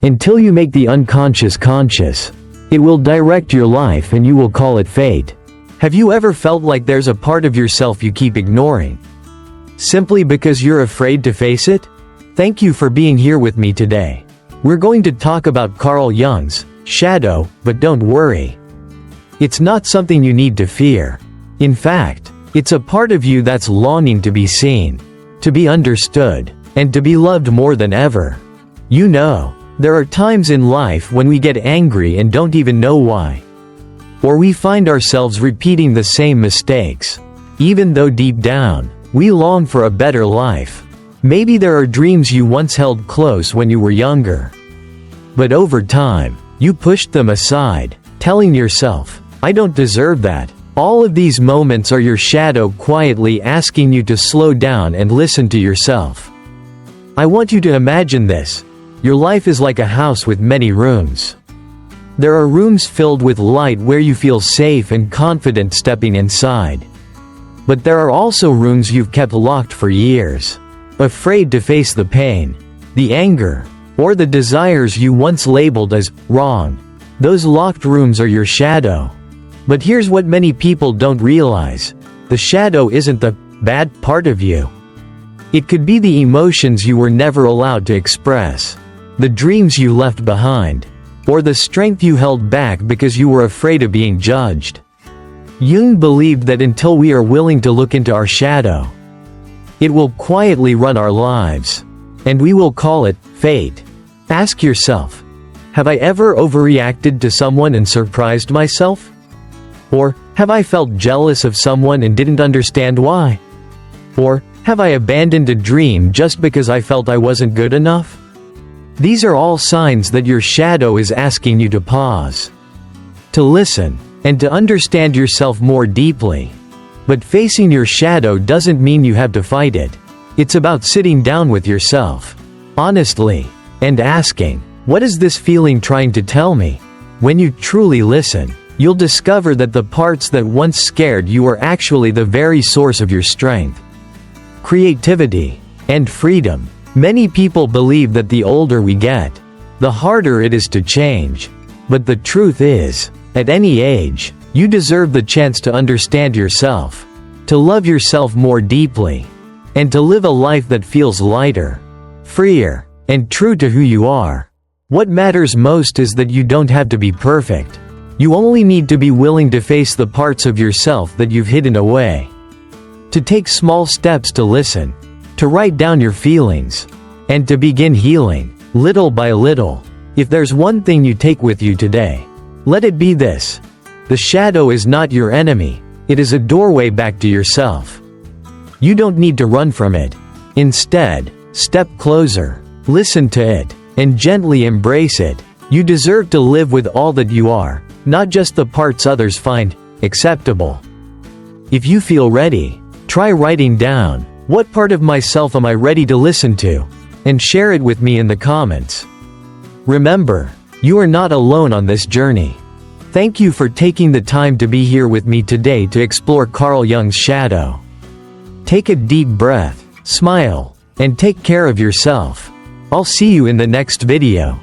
Until you make the unconscious conscious, it will direct your life and you will call it fate. Have you ever felt like there's a part of yourself you keep ignoring, simply because you're afraid to face it? Thank you for being here with me today. We're going to talk about Carl Jung's shadow, but don't worry. It's not something you need to fear. In fact, it's a part of you that's longing to be seen, to be understood, and to be loved more than ever. You know, there are times in life when we get angry and don't even know why. Or we find ourselves repeating the same mistakes, even though deep down, we long for a better life. Maybe there are dreams you once held close when you were younger. But over time, you pushed them aside, telling yourself, "I don't deserve that." All of these moments are your shadow quietly asking you to slow down and listen to yourself. I want you to imagine this. Your life is like a house with many rooms. There are rooms filled with light where you feel safe and confident stepping inside. But there are also rooms you've kept locked for years, afraid to face the pain, the anger, or the desires you once labeled as wrong. Those locked rooms are your shadow. But here's what many people don't realize. The shadow isn't the bad part of you. It could be the emotions you were never allowed to express, the dreams you left behind, or the strength you held back because you were afraid of being judged. Jung believed that until we are willing to look into our shadow, it will quietly run our lives, and we will call it fate. Ask yourself, have I ever overreacted to someone and surprised myself? Or, have I felt jealous of someone and didn't understand why? Or, have I abandoned a dream just because I felt I wasn't good enough? These are all signs that your shadow is asking you to pause, to listen, and to understand yourself more deeply. But facing your shadow doesn't mean you have to fight it. It's about sitting down with yourself, honestly, and asking, what is this feeling trying to tell me? When you truly listen, you'll discover that the parts that once scared you are actually the very source of your strength, creativity, and freedom. Many people believe that the older we get, the harder it is to change. But the truth is, at any age, you deserve the chance to understand yourself, to love yourself more deeply, and to live a life that feels lighter, freer, and true to who you are. What matters most is that you don't have to be perfect. You only need to be willing to face the parts of yourself that you've hidden away, to take small steps to listen, to write down your feelings, and to begin healing, little by little. If there's one thing you take with you today, let it be this: the shadow is not your enemy, it is a doorway back to yourself. You don't need to run from it. Instead, step closer, listen to it, and gently embrace it. You deserve to live with all that you are, not just the parts others find acceptable. If you feel ready, try writing down, what part of myself am I ready to listen to? And share it with me in the comments. Remember, you are not alone on this journey. Thank you for taking the time to be here with me today to explore Carl Jung's shadow. Take a deep breath, smile, and take care of yourself. I'll see you in the next video.